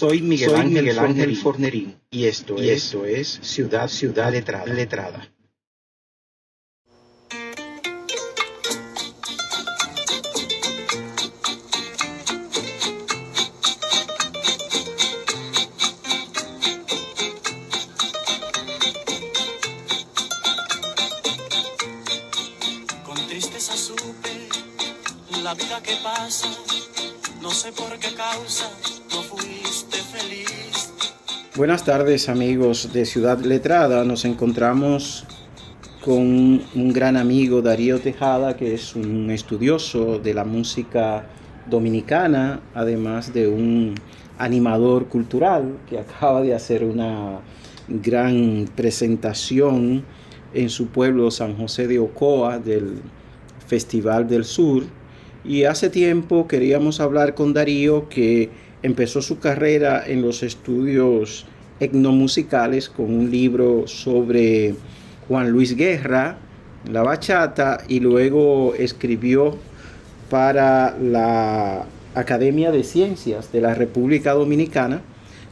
Soy Miguel Ángel Fornerín y esto es Ciudad Letrada. Con tristeza supe la vida que pasa, no sé por qué causa no fuiste feliz. Buenas tardes, amigos de Ciudad Letrada. Nos encontramos con un gran amigo, Darío Tejada, que es un estudioso de la música dominicana, además de un animador cultural que acaba de hacer una gran presentación en su pueblo, San José de Ocoa, del Festival del Sur. Y hace tiempo queríamos hablar con Darío, que empezó su carrera en los estudios etnomusicales con un libro sobre Juan Luis Guerra, la bachata, y luego escribió para la Academia de Ciencias de la República Dominicana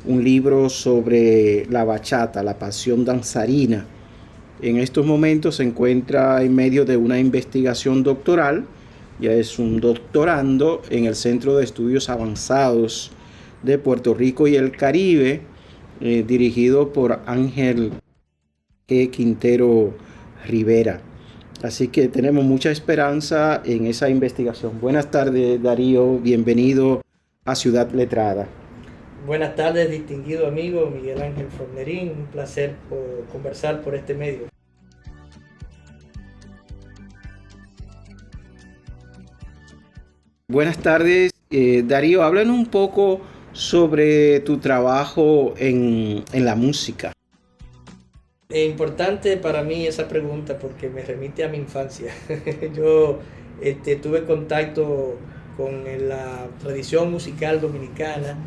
un libro sobre la bachata, la pasión danzarina. En estos momentos se encuentra en medio de una investigación doctoral. Ya es un doctorando en el Centro de Estudios Avanzados de Puerto Rico y el Caribe, dirigido por Ángel Quintero Rivera. Así que tenemos mucha esperanza en esa investigación. Buenas tardes, Darío. Bienvenido a Ciudad Letrada. Buenas tardes, distinguido amigo Miguel Ángel Fornerín. Un placer conversar por este medio. Buenas tardes, Darío. Háblanos un poco sobre tu trabajo en la música. Es importante para mí esa pregunta porque me remite a mi infancia. Yo tuve contacto con la tradición musical dominicana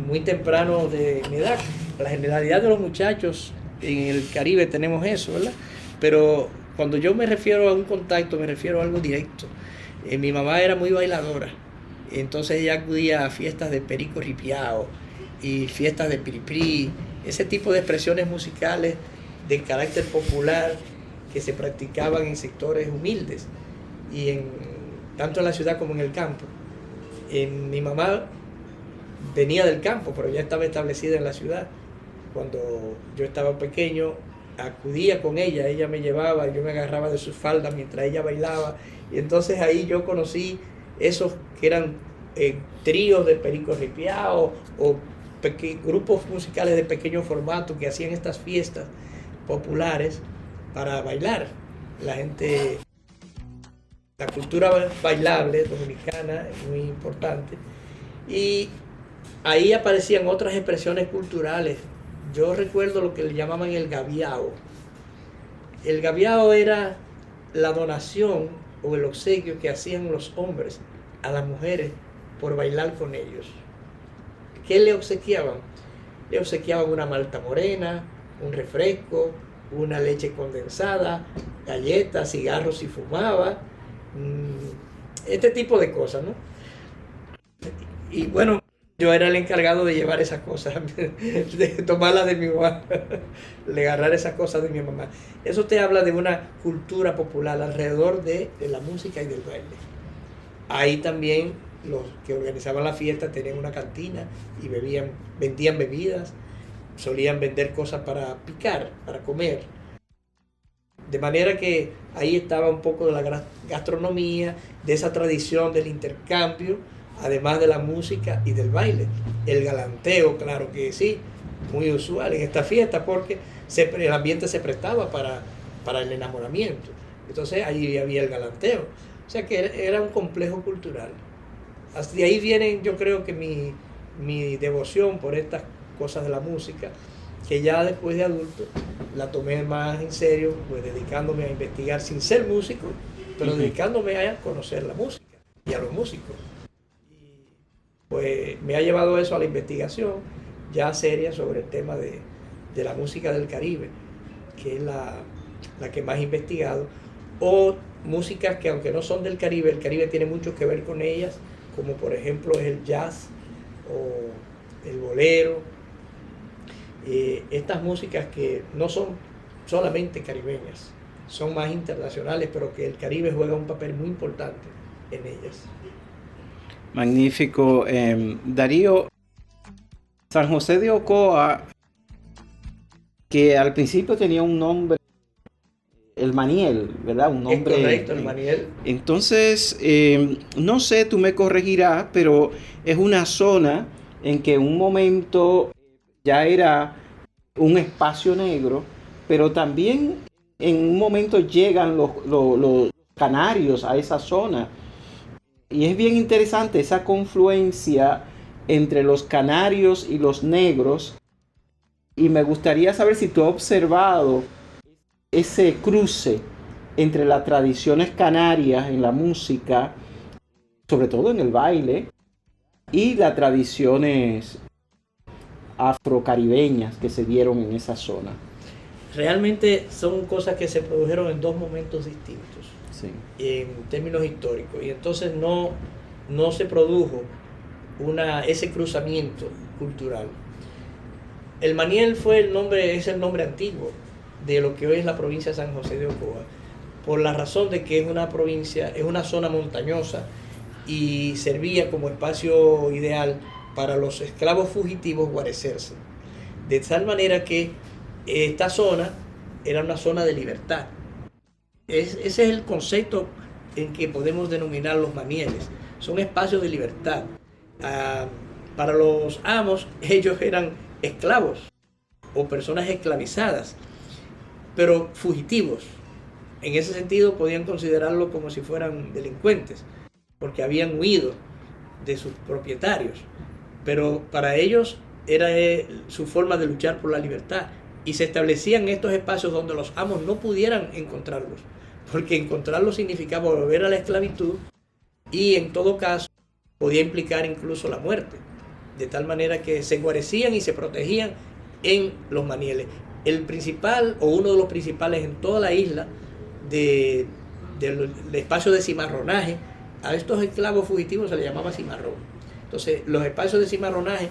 muy temprano de mi edad. La generalidad de los muchachos en el Caribe tenemos eso, ¿verdad? Pero cuando yo me refiero a un contacto, me refiero a algo directo. Mi mamá era muy bailadora, entonces ella acudía a fiestas de perico ripiao y fiestas de piripiri, ese tipo de expresiones musicales de carácter popular que se practicaban en sectores humildes, y tanto en la ciudad como en el campo. Mi mamá venía del campo, pero ya estaba establecida en la ciudad. Cuando yo estaba pequeño, acudía con ella, ella me llevaba, yo me agarraba de sus faldas mientras ella bailaba, y entonces ahí yo conocí esos que eran tríos de perico ripiao o grupos musicales de pequeño formato que hacían estas fiestas populares para bailar. La cultura bailable dominicana es muy importante, y ahí aparecían otras expresiones culturales. Yo recuerdo lo que le llamaban el gaviao. El gaviao era la donación o el obsequio que hacían los hombres a las mujeres por bailar con ellos. ¿Qué le obsequiaban? Le obsequiaban una malta morena, un refresco, una leche condensada, galletas, cigarros si fumaba, este tipo de cosas, ¿no? Y bueno, yo era el encargado de llevar esas cosas, de tomarlas de mi mamá, de agarrar esas cosas de mi mamá. Eso te habla de una cultura popular alrededor de la música y del baile. Ahí también los que organizaban la fiesta tenían una cantina y vendían bebidas, solían vender cosas para picar, para comer. De manera que ahí estaba un poco de la gastronomía, de esa tradición del intercambio, además de la música y del baile. El galanteo, claro que sí, muy usual en esta fiesta porque el ambiente se prestaba para el enamoramiento. Entonces ahí había el galanteo. O sea que era un complejo cultural. De ahí viene, yo creo que mi devoción por estas cosas de la música, que ya después de adulto la tomé más en serio, pues dedicándome a investigar sin ser músico, pero dedicándome a conocer la música y a los músicos. Pues me ha llevado eso a la investigación ya seria sobre el tema de la música del Caribe, que es la que más he investigado, o músicas que aunque no son del Caribe, el Caribe tiene mucho que ver con ellas, como por ejemplo es el jazz o el bolero, estas músicas que no son solamente caribeñas, son más internacionales, pero que el Caribe juega un papel muy importante en ellas. Magnífico. Darío, San José de Ocoa, que al principio tenía un nombre, el Maniel, ¿verdad? Un nombre. Es correcto, el Maniel. Entonces, no sé, tú me corregirás, pero es una zona en que en un momento ya era un espacio negro, pero también en un momento llegan los canarios a esa zona. Y es bien interesante esa confluencia entre los canarios y los negros. Y me gustaría saber si tú has observado ese cruce entre las tradiciones canarias en la música, sobre todo en el baile, y las tradiciones afrocaribeñas que se dieron en esa zona. Realmente son cosas que se produjeron en dos momentos distintos, Sí. en términos históricos, y entonces no se produjo ese cruzamiento cultural. El Maniel es el nombre antiguo de lo que hoy es la provincia de San José de Ocoa, por la razón de que es una zona montañosa y servía como espacio ideal para los esclavos fugitivos guarecerse. De tal manera que esta zona era una zona de libertad. Ese es el concepto en que podemos denominar los manieles. Son espacios de libertad. Para los amos, ellos eran esclavos o personas esclavizadas, pero fugitivos. En ese sentido podían considerarlo como si fueran delincuentes, porque habían huido de sus propietarios. Pero para ellos era su forma de luchar por la libertad. Y se establecían estos espacios donde los amos no pudieran encontrarlos, porque encontrarlos significaba volver a la esclavitud y en todo caso podía implicar incluso la muerte. De tal manera que se guarecían y se protegían en los manieles. El principal o uno de los principales en toda la isla del espacio de cimarronaje, a estos esclavos fugitivos se les llamaba cimarrón. Entonces los espacios de cimarronaje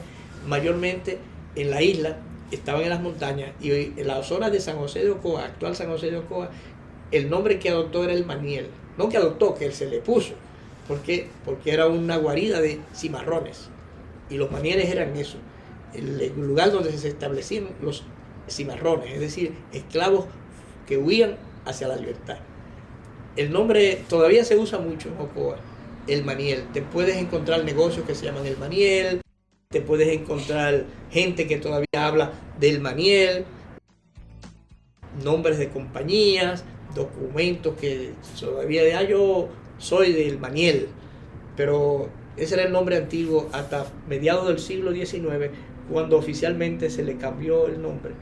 mayormente en la isla estaban en las montañas, y en la zona de San José de Ocoa, actual San José de Ocoa, el nombre que adoptó era el Maniel. No que adoptó, que él se le puso, porque era una guarida de cimarrones, y los manieles eran eso, el lugar donde se establecían los cimarrones, es decir, esclavos que huían hacia la libertad. El nombre todavía se usa mucho en Ocoa, el Maniel. Te puedes encontrar negocios que se llaman el Maniel, te puedes encontrar gente que todavía habla del Maniel, nombres de compañías, documentos que todavía yo soy del Maniel, pero ese era el nombre antiguo hasta mediados del siglo XIX, cuando oficialmente se le cambió el nombre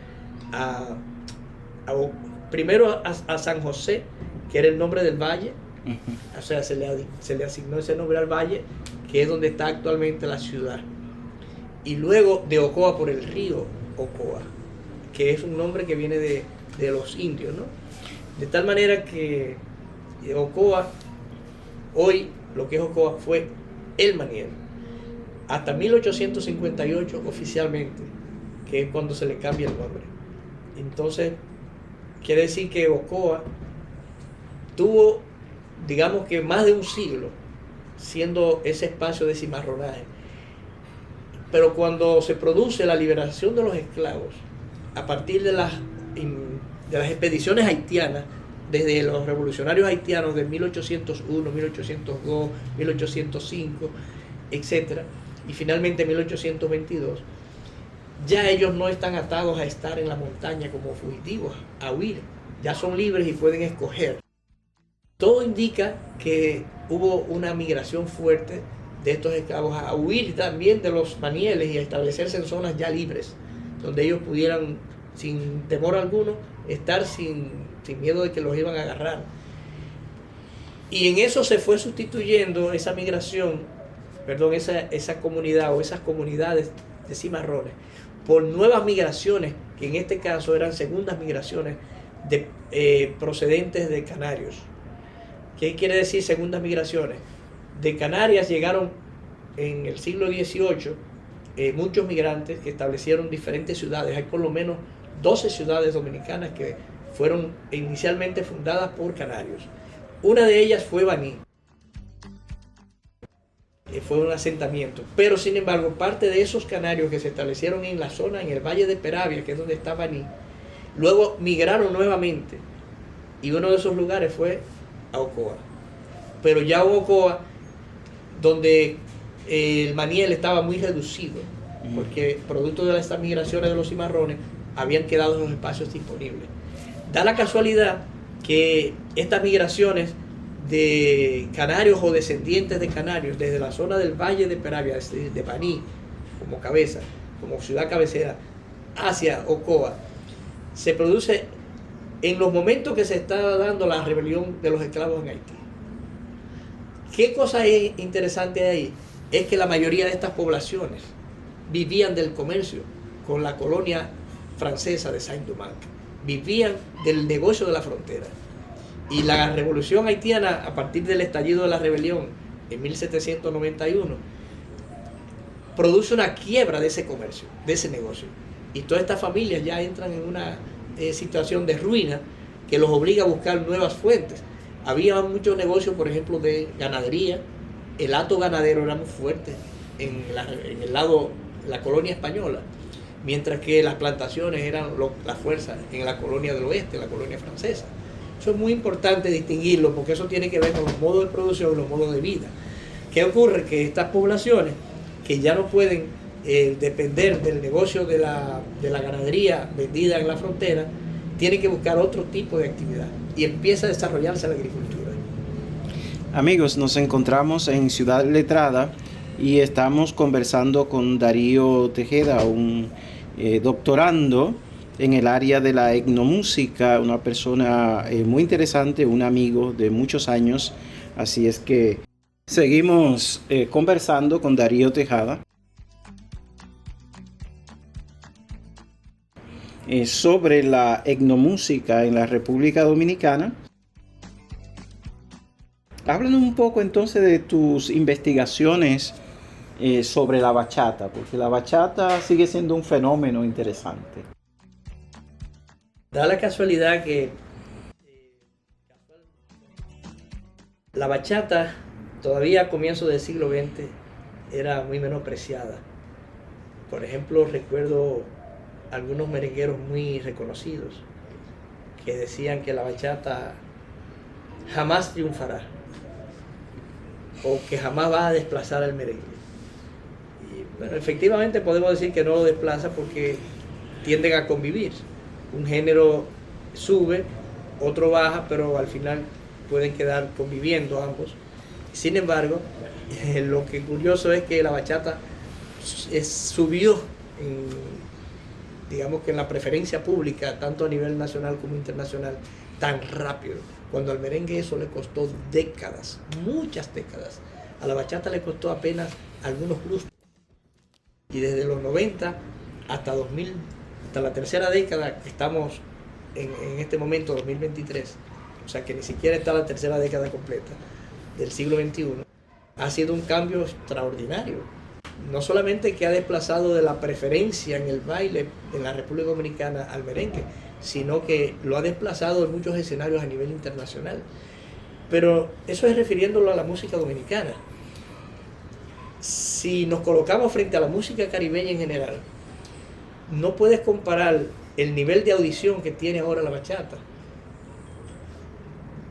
primero a San José, que era el nombre del valle. O sea, se le asignó ese nombre al valle, que es donde está actualmente la ciudad. Y luego de Ocoa por el río Ocoa, que es un nombre que viene de los indios, ¿no? De tal manera que Ocoa, hoy lo que es Ocoa fue el Maniel, hasta 1858 oficialmente, que es cuando se le cambia el nombre. Entonces, quiere decir que Ocoa tuvo, digamos que más de un siglo, siendo ese espacio de cimarronaje. Pero cuando se produce la liberación de los esclavos, a partir de las expediciones haitianas, desde los revolucionarios haitianos de 1801, 1802, 1805, etc., y finalmente 1822, ya ellos no están atados a estar en la montaña como fugitivos, a huir, ya son libres y pueden escoger. Todo indica que hubo una migración fuerte de estos esclavos a huir también de los manieles y a establecerse en zonas ya libres, donde ellos pudieran, sin temor alguno, estar sin miedo de que los iban a agarrar. Y en eso se fue sustituyendo esa migración, esa comunidad o esas comunidades de cimarrones por nuevas migraciones, que en este caso eran segundas migraciones procedentes de canarios. ¿Qué quiere decir segundas migraciones? De Canarias llegaron en el siglo XVIII muchos migrantes que establecieron diferentes ciudades. Hay por lo menos 12 ciudades dominicanas que fueron inicialmente fundadas por canarios. Una de ellas fue Baní. Fue un asentamiento, pero sin embargo parte de esos canarios que se establecieron en la zona, en el Valle de Peravia, que es donde está Baní, luego migraron nuevamente y uno de esos lugares fue a Ocoa. Pero ya Ocoa, donde el maniel estaba muy reducido, porque producto de estas migraciones de los cimarrones habían quedado esos espacios disponibles. Da la casualidad que estas migraciones de canarios o descendientes de canarios desde la zona del Valle de Peravia, de Baní como cabeza, como ciudad cabecera, hacia Ocoa, se produce en los momentos que se estaba dando la rebelión de los esclavos en Haití. ¿Qué cosa es interesante ahí? Es que la mayoría de estas poblaciones vivían del comercio con la colonia francesa de Saint-Domingue, vivían del negocio de la frontera. Y la revolución haitiana, a partir del estallido de la rebelión en 1791, produce una quiebra de ese comercio, de ese negocio. Y todas estas familias ya entran en una situación de ruina que los obliga a buscar nuevas fuentes. Había muchos negocios, por ejemplo, de ganadería. El hato ganadero era muy fuerte en el lado, la colonia española, mientras que las plantaciones eran la fuerza en la colonia del oeste, la colonia francesa. Eso es muy importante distinguirlo porque eso tiene que ver con los modos de producción y los modos de vida. ¿Qué ocurre? Que estas poblaciones que ya no pueden depender del negocio de la ganadería vendida en la frontera, tienen que buscar otro tipo de actividad y empieza a desarrollarse la agricultura. Amigos, nos encontramos en Ciudad Letrada y estamos conversando con Darío Tejeda, un doctorando en el área de la etnomúsica, una persona muy interesante, un amigo de muchos años. Así es que seguimos conversando con Darío Tejeda sobre la etnomúsica en la República Dominicana. Háblanos un poco entonces de tus investigaciones sobre la bachata, porque la bachata sigue siendo un fenómeno interesante. Da la casualidad que la bachata todavía a comienzos del siglo XX era muy menospreciada. Por ejemplo, recuerdo algunos merengueros muy reconocidos que decían que la bachata jamás triunfará o que jamás va a desplazar al merengue. Y bueno, efectivamente podemos decir que no lo desplaza porque tienden a convivir. Un género sube, otro baja, pero al final pueden quedar conviviendo ambos. Sin embargo, lo que curioso es que la bachata subió digamos que en la preferencia pública, tanto a nivel nacional como internacional, tan rápido. Cuando al merengue eso le costó décadas, muchas décadas. A la bachata le costó apenas algunos lustros. Y desde los 90 hasta 2000, hasta la tercera década que estamos en este momento, 2023, o sea que ni siquiera está la tercera década completa del siglo XXI, ha sido un cambio extraordinario. No solamente que ha desplazado de la preferencia en el baile en la República Dominicana al merengue, sino que lo ha desplazado en muchos escenarios a nivel internacional. Pero eso es refiriéndolo a la música dominicana. Si nos colocamos frente a la música caribeña en general, no puedes comparar el nivel de audición que tiene ahora la bachata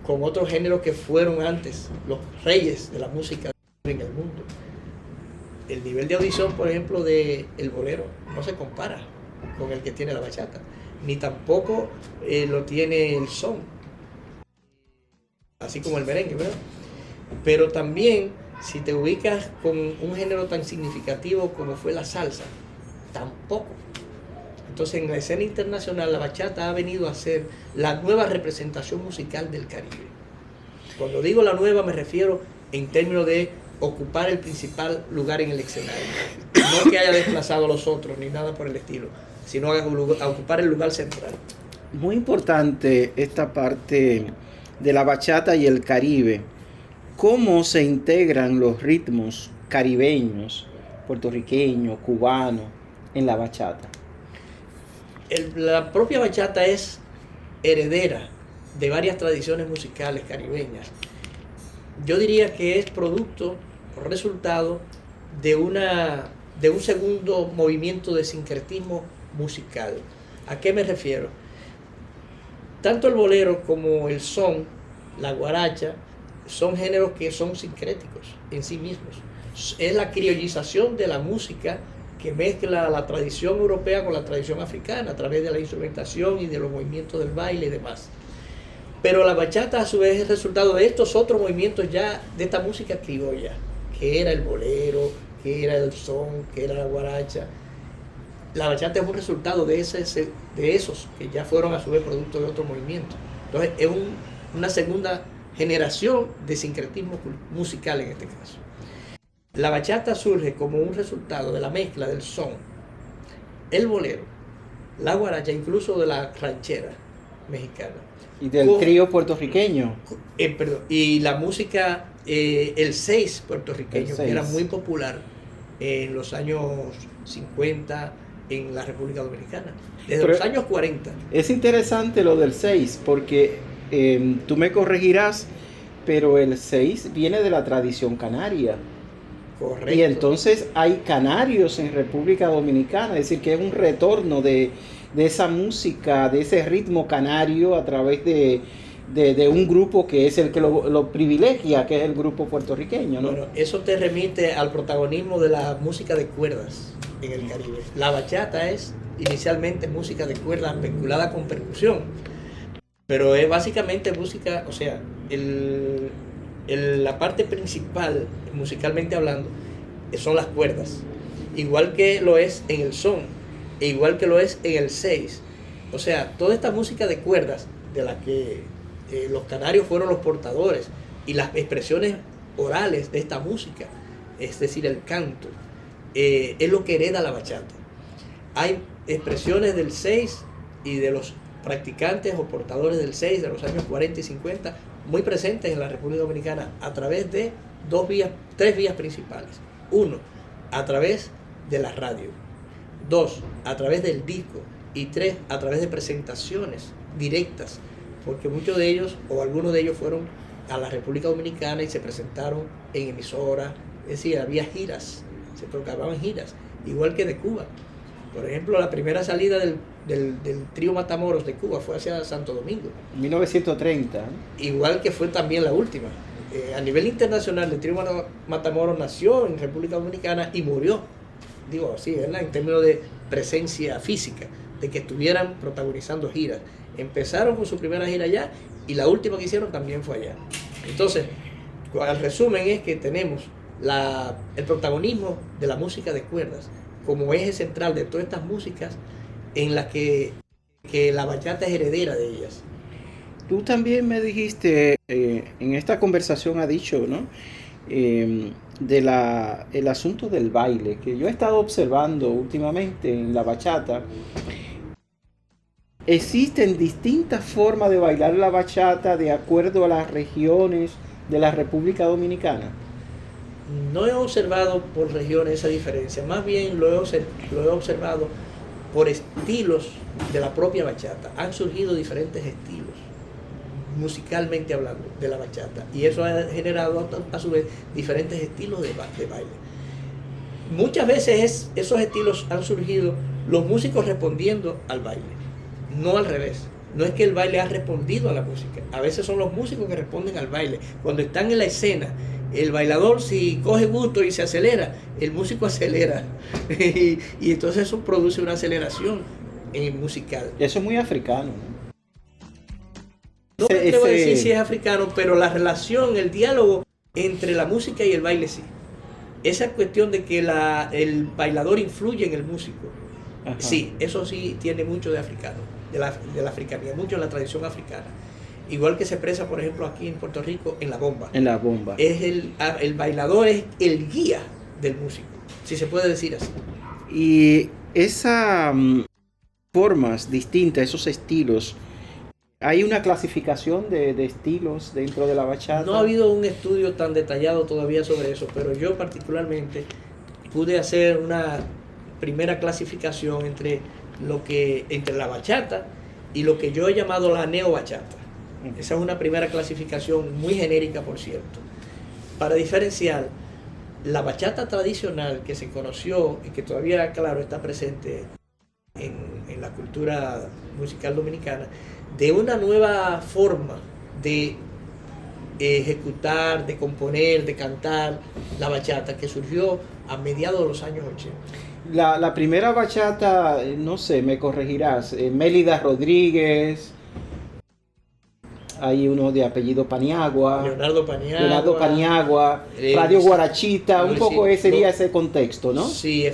con otros géneros que fueron antes los reyes de la música en el mundo. El nivel de audición, por ejemplo, del bolero no se compara con el que tiene la bachata, ni tampoco lo tiene el son, así como el merengue, ¿verdad? Pero también, si te ubicas con un género tan significativo como fue la salsa, tampoco. Entonces, en la escena internacional, la bachata ha venido a ser la nueva representación musical del Caribe. Cuando digo la nueva, me refiero en términos de ocupar el principal lugar en el escenario. No que haya desplazado a los otros, ni nada por el estilo, sino a ocupar el lugar central. Muy importante esta parte de la bachata y el Caribe. ¿Cómo se integran los ritmos caribeños puertorriqueño, cubano, en la bachata? La propia bachata es heredera de varias tradiciones musicales caribeñas. Yo diría que es producto o resultado de un segundo movimiento de sincretismo musical. ¿A qué me refiero? Tanto el bolero como el son, la guaracha, son géneros que son sincréticos en sí mismos. Es la criollización de la música que mezcla la tradición europea con la tradición africana a través de la instrumentación y de los movimientos del baile y demás. Pero la bachata a su vez es el resultado de estos otros movimientos ya de esta música criolla, que era el bolero, que era el son, que era la guaracha. La bachata es un resultado de esos que ya fueron a su vez producto de otro movimiento. Entonces es una segunda generación de sincretismo musical en este caso. La bachata surge como un resultado de la mezcla del son, el bolero, la guaracha, incluso de la ranchera mexicana. Y del trío puertorriqueño. Y la música, el seis puertorriqueño, El seis. que era muy popular en los años 50 en la República Dominicana, desde los años 40. Es interesante lo del 6, porque tú me corregirás, pero el 6 viene de la tradición canaria. Correcto. Y entonces hay canarios en República Dominicana, es decir, que es un retorno de esa música, de ese ritmo canario a través de un grupo que es el que lo privilegia, que es el grupo puertorriqueño, ¿no? Bueno, eso te remite al protagonismo de la música de cuerdas en el Caribe. La bachata es inicialmente música de cuerdas vinculada con percusión, pero es básicamente música, o sea, la parte principal, musicalmente hablando, son las cuerdas, igual que lo es en el son, e igual que lo es en el 6. O sea, toda esta música de cuerdas, de la que los canarios fueron los portadores, y las expresiones orales de esta música, es decir, el canto, es lo que hereda la bachata. Hay expresiones del 6 y de los practicantes o portadores del 6 de los años 40 y 50 muy presentes en la República Dominicana a través de tres vías principales. Uno, a través de la radio. Dos, a través del disco. Y tres, a través de presentaciones directas, porque muchos de ellos o algunos de ellos fueron a la República Dominicana y se presentaron en emisoras, es decir, había giras, se proclamaban giras, igual que de Cuba. Por ejemplo, la primera salida del trío Matamoros de Cuba fue hacia Santo Domingo. 1930. Igual que fue también la última. A nivel internacional, el trío Matamoros nació en República Dominicana y murió, digo así, ¿verdad?, en términos de presencia física, de que estuvieran protagonizando giras. Empezaron con su primera gira allá y la última que hicieron también fue allá. Entonces, el resumen es que tenemos el protagonismo de la música de cuerdas como eje central de todas estas músicas en las que la bachata es heredera de ellas. Tú también me dijiste, en esta conversación ha dicho, ¿no?, el asunto del baile, que yo he estado observando últimamente en la bachata. Existen distintas formas de bailar la bachata de acuerdo a las regiones de la República Dominicana. No he observado por regiones esa diferencia, más bien lo he observado por estilos de la propia bachata. Han surgido diferentes estilos, musicalmente hablando, de la bachata, y eso ha generado a su vez diferentes estilos de baile. Muchas veces esos estilos han surgido los músicos respondiendo al baile, no al revés. No es que el baile ha respondido a la música, a veces son los músicos que responden al baile. Cuando están en la escena, el bailador, si coge gusto y se acelera, el músico acelera y entonces eso produce una aceleración musical. Eso es muy africano, ¿no? No me atrevo a decir si es africano, pero la relación, el diálogo entre la música y el baile sí. Esa cuestión de que el bailador influye en el músico, ajá, sí, eso sí tiene mucho de africano, de la africanía, mucho de la tradición africana. Igual que se expresa, por ejemplo, aquí en Puerto Rico, en la bomba. En la bomba. Es el bailador es el guía del músico, si se puede decir así. Y esas formas distintas, esos estilos, ¿hay una clasificación de estilos dentro de la bachata? No ha habido un estudio tan detallado todavía sobre eso, pero yo particularmente pude hacer una primera clasificación entre la bachata y lo que yo he llamado la neobachata. Esa es una primera clasificación muy genérica, por cierto, para diferenciar la bachata tradicional que se conoció y que todavía, claro, está presente en la cultura musical dominicana, de una nueva forma de ejecutar, de componer, de cantar la bachata que surgió a mediados de los años 80. La primera bachata, no sé, me corregirás, Mélida Rodríguez, hay uno de apellido Paniagua, Leonardo Paniagua, Radio Guarachita, un poco sería no, ese contexto, ¿no? Sí,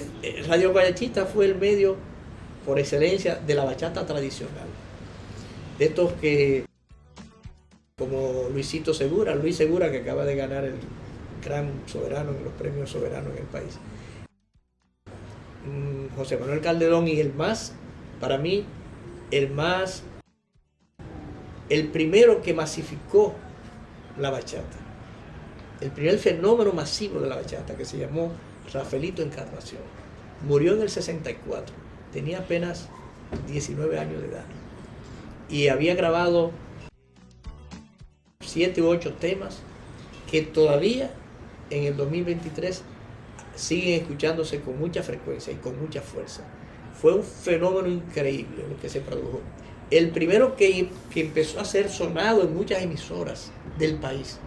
Radio Guarachita fue el medio por excelencia de la bachata tradicional. De estos que, como Luis Segura, que acaba de ganar el gran soberano en los premios soberanos en el país. José Manuel Calderón y para mí, el primero que masificó la bachata. El primer fenómeno masivo de la bachata, que se llamó Rafaelito Encarnación. Murió en el 64, tenía apenas 19 años de edad. Y había grabado 7 u 8 temas que todavía en el 2023 siguen escuchándose con mucha frecuencia y con mucha fuerza. Fue un fenómeno increíble lo que se produjo. El primero que empezó a ser sonado en muchas emisoras del país.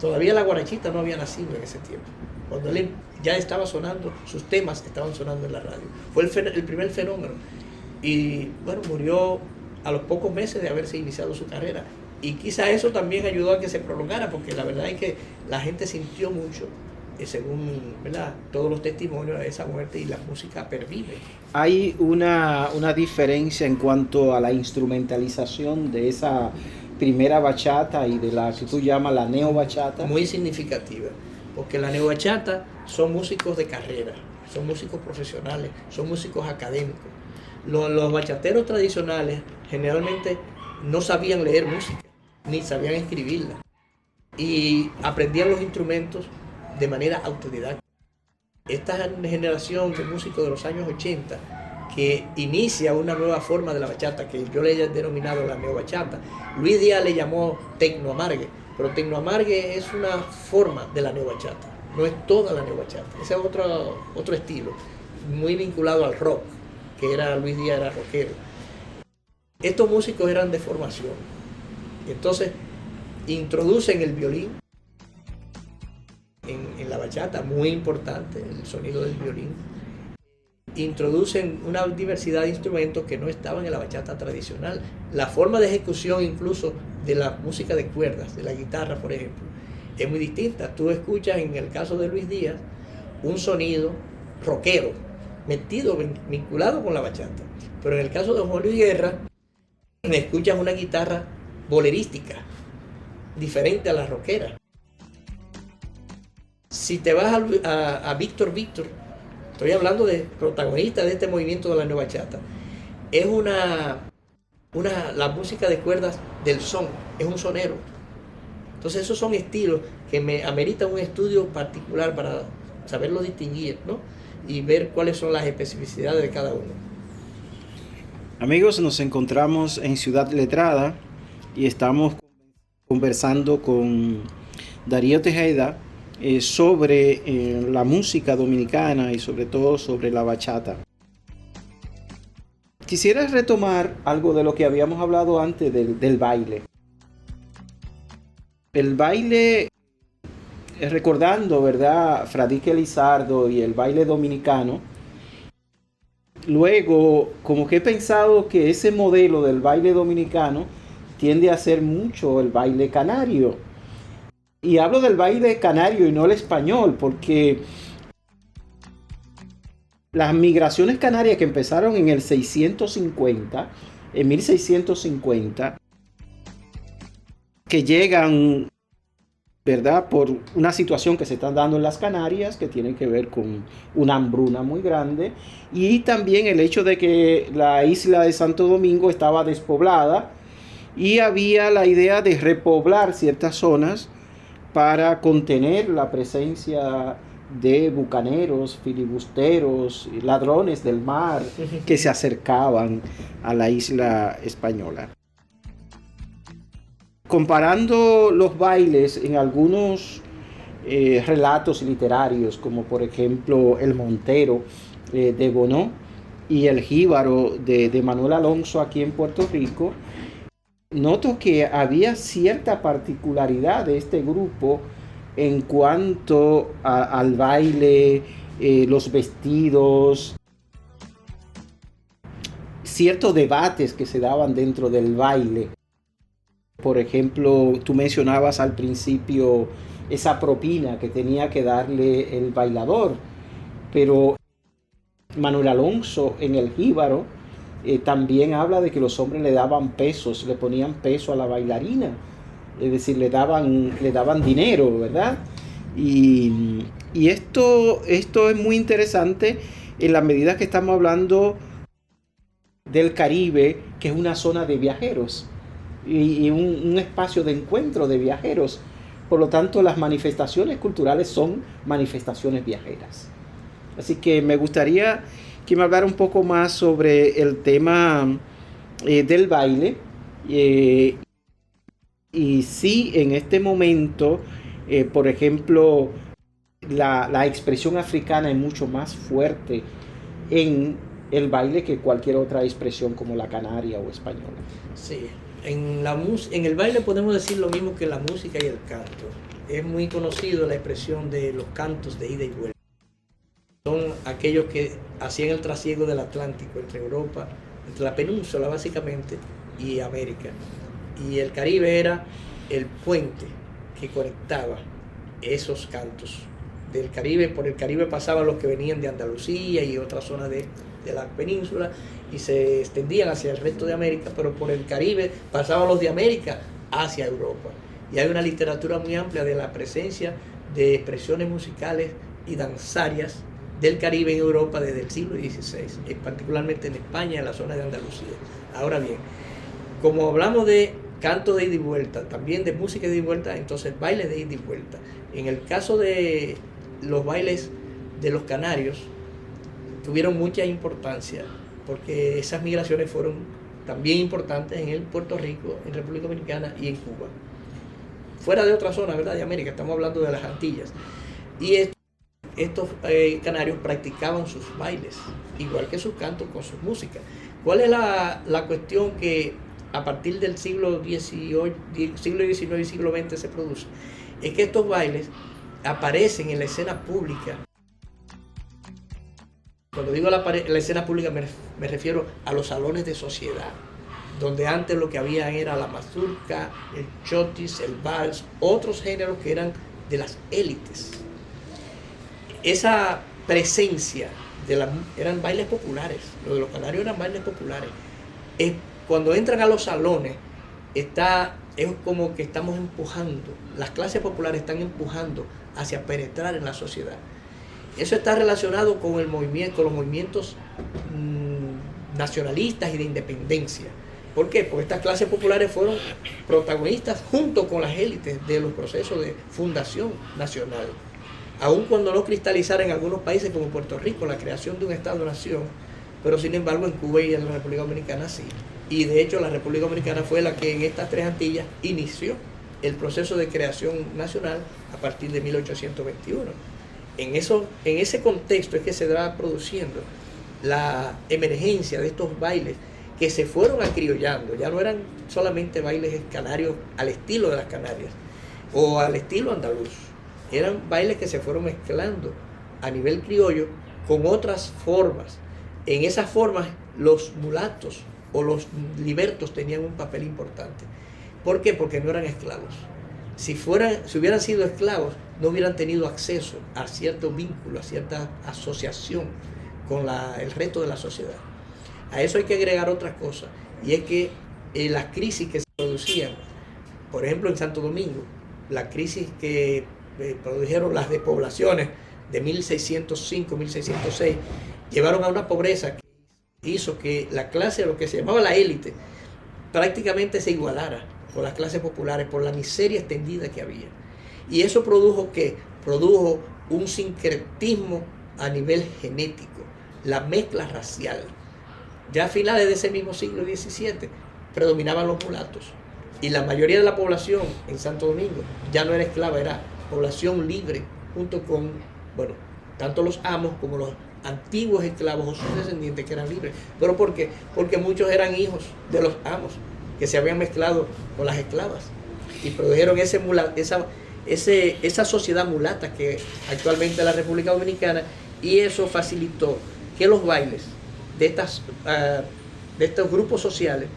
Todavía la guarachita no había nacido en ese tiempo. Cuando él ya estaba sonando, sus temas estaban sonando en la radio. Fue el primer fenómeno. Y bueno, murió a los pocos meses de haberse iniciado su carrera. Y quizá eso también ayudó a que se prolongara, porque la verdad es que la gente sintió mucho, según, ¿verdad?, todos los testimonios de esa muerte, y la música pervive. Hay una diferencia en cuanto a la instrumentalización de esa primera bachata y de la que tú llamas la neobachata. Muy significativa, porque la neobachata son músicos de carrera, son músicos profesionales, son músicos académicos. Los bachateros tradicionales generalmente no sabían leer música, ni sabían escribirla, y aprendían los instrumentos de manera autodidacta. Esta generación de músicos de los años 80 que inicia una nueva forma de la bachata, que yo le he denominado la neobachata. Luis Díaz le llamó tecnoamargue, pero tecnoamargue es una forma de la neobachata, no es toda la neobachata. Ese es otro estilo, muy vinculado al rock, que Luis Díaz era rockero. Estos músicos eran de formación, entonces introducen el violín en la bachata, muy importante el sonido del violín. Introducen una diversidad de instrumentos que no estaban en la bachata tradicional. La forma de ejecución incluso de la música de cuerdas, de la guitarra, por ejemplo, es muy distinta. Tú escuchas en el caso de Luis Díaz un sonido rockero, vinculado con la bachata. Pero en el caso de Juan Luis Guerra, escuchas una guitarra bolerística, diferente a la rockera. Si te vas a Víctor, estoy hablando de protagonista de este movimiento de la nueva bachata, es la música de cuerdas del son, es un sonero. Entonces esos son estilos que me ameritan un estudio particular para saberlo distinguir, ¿no? Y ver cuáles son las especificidades de cada uno. Amigos, nos encontramos en Ciudad Letrada y estamos conversando con Darío Tejeda sobre la música dominicana y sobre todo sobre la bachata. Quisiera retomar algo de lo que habíamos hablado antes del baile. El baile, recordando, ¿verdad?, Fradique Lizardo y el baile dominicano. Luego, como que he pensado que ese modelo del baile dominicano tiende a ser mucho el baile canario. Y hablo del baile canario y no el español, porque las migraciones canarias que empezaron en el 650, en 1650, que llegan, ¿verdad?, por una situación que se está dando en las Canarias, que tiene que ver con una hambruna muy grande, y también el hecho de que la isla de Santo Domingo estaba despoblada y había la idea de repoblar ciertas zonas para contener la presencia de bucaneros, filibusteros, ladrones del mar que se acercaban a la isla española. Comparando los bailes en algunos relatos literarios, como por ejemplo El Montero de Bonó y El Jíbaro de Manuel Alonso aquí en Puerto Rico, noto que había cierta particularidad de este grupo en cuanto al baile, los vestidos, ciertos debates que se daban dentro del baile. Por ejemplo, tú mencionabas al principio esa propina que tenía que darle el bailador, pero Manuel Alonso en El Jíbaro también habla de que los hombres le daban pesos, le ponían peso a la bailarina, es decir, le daban dinero, ¿verdad? Y esto es muy interesante en la medida que estamos hablando del Caribe, que es una zona de viajeros y un espacio de encuentro de viajeros. Por lo tanto, las manifestaciones culturales son manifestaciones viajeras. Así que me gustaría que me hablara un poco más sobre el tema del baile. Y sí, en este momento, por ejemplo, la expresión africana es mucho más fuerte en el baile que cualquier otra expresión como la canaria o española. Sí, en el baile podemos decir lo mismo que la música y el canto. Es muy conocido la expresión de los cantos de ida y vuelta. Son aquellos que hacían el trasiego del Atlántico entre Europa, entre la península básicamente, y América. Y el Caribe era el puente que conectaba esos cantos del Caribe. Por el Caribe pasaban los que venían de Andalucía y otras zonas de la península y se extendían hacia el resto de América, pero por el Caribe pasaban los de América hacia Europa. Y hay una literatura muy amplia de la presencia de expresiones musicales y danzarias del Caribe en Europa desde el siglo XVI, particularmente en España, en la zona de Andalucía. Ahora bien, como hablamos de canto de ida y vuelta, también de música de ida y vuelta, entonces baile de ida y vuelta. En el caso de los bailes de los canarios, tuvieron mucha importancia porque esas migraciones fueron también importantes en el Puerto Rico, en República Dominicana y en Cuba. Fuera de otra zona, ¿verdad?, de América, estamos hablando de las Antillas. Y estos canarios practicaban sus bailes, igual que sus cantos con sus músicas. ¿Cuál es la cuestión que a partir del siglo XIX y siglo XX se produce? Es que estos bailes aparecen en la escena pública. Cuando digo la escena pública me refiero a los salones de sociedad, donde antes lo que había era la mazurca, el chotis, el vals, otros géneros que eran de las élites. Esa presencia eran bailes populares, lo de los canarios eran bailes populares. Cuando entran a los salones, es como que estamos empujando, las clases populares están empujando hacia penetrar en la sociedad. Eso está relacionado con los movimientos nacionalistas y de independencia. ¿Por qué? Porque estas clases populares fueron protagonistas junto con las élites de los procesos de fundación nacional. Aun cuando no cristalizara en algunos países como Puerto Rico la creación de un Estado-nación, pero sin embargo en Cuba y en la República Dominicana sí. Y de hecho la República Dominicana fue la que en estas tres Antillas inició el proceso de creación nacional a partir de 1821. En ese contexto es que se va produciendo la emergencia de estos bailes que se fueron acriollando. Ya no eran solamente bailes canarios al estilo de las Canarias o al estilo andaluz. Eran bailes que se fueron mezclando a nivel criollo con otras formas. En esas formas los mulatos o los libertos tenían un papel importante. ¿Por qué? Porque no eran esclavos. Si hubieran sido esclavos, no hubieran tenido acceso a ciertos vínculos, a cierta asociación con el resto de la sociedad. A eso hay que agregar otra cosa, y es que las crisis que se producían, por ejemplo en Santo Domingo, la crisis que produjeron las despoblaciones de 1605, 1606, llevaron a una pobreza que hizo que la clase, lo que se llamaba la élite, prácticamente se igualara con las clases populares por la miseria extendida que había. Y eso produjo ¿qué? Produjo un sincretismo a nivel genético, la mezcla racial. Ya a finales de ese mismo siglo XVII predominaban los mulatos y la mayoría de la población en Santo Domingo ya no era esclava, era población libre, junto con, bueno, tanto los amos como los antiguos esclavos o sus descendientes que eran libres. ¿Pero por qué? Porque muchos eran hijos de los amos que se habían mezclado con las esclavas y produjeron esa sociedad mulata que actualmente es la República Dominicana, y eso facilitó que los bailes de estos grupos sociales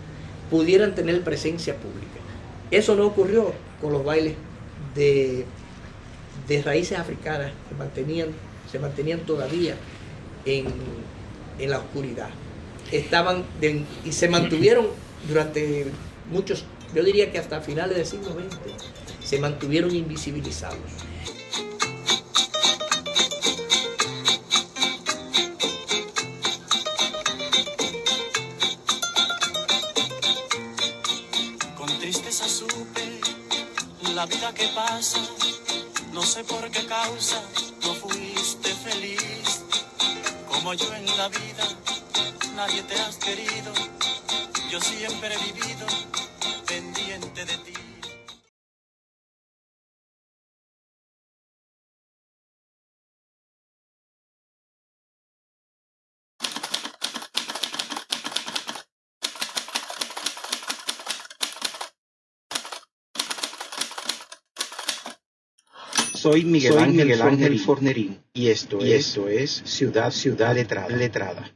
pudieran tener presencia pública. Eso no ocurrió con los bailes de raíces africanas que se mantenían todavía en la oscuridad. Y se mantuvieron durante muchos, yo diría que hasta finales del siglo XX, se mantuvieron invisibilizados. Con tristeza supe la vida que pasa, no sé por qué causa no fuiste feliz. Como yo en la vida, nadie te has querido, yo siempre he vivido pendiente de ti. Soy Miguel Ángel Fornerín y esto es Ciudad Letrada.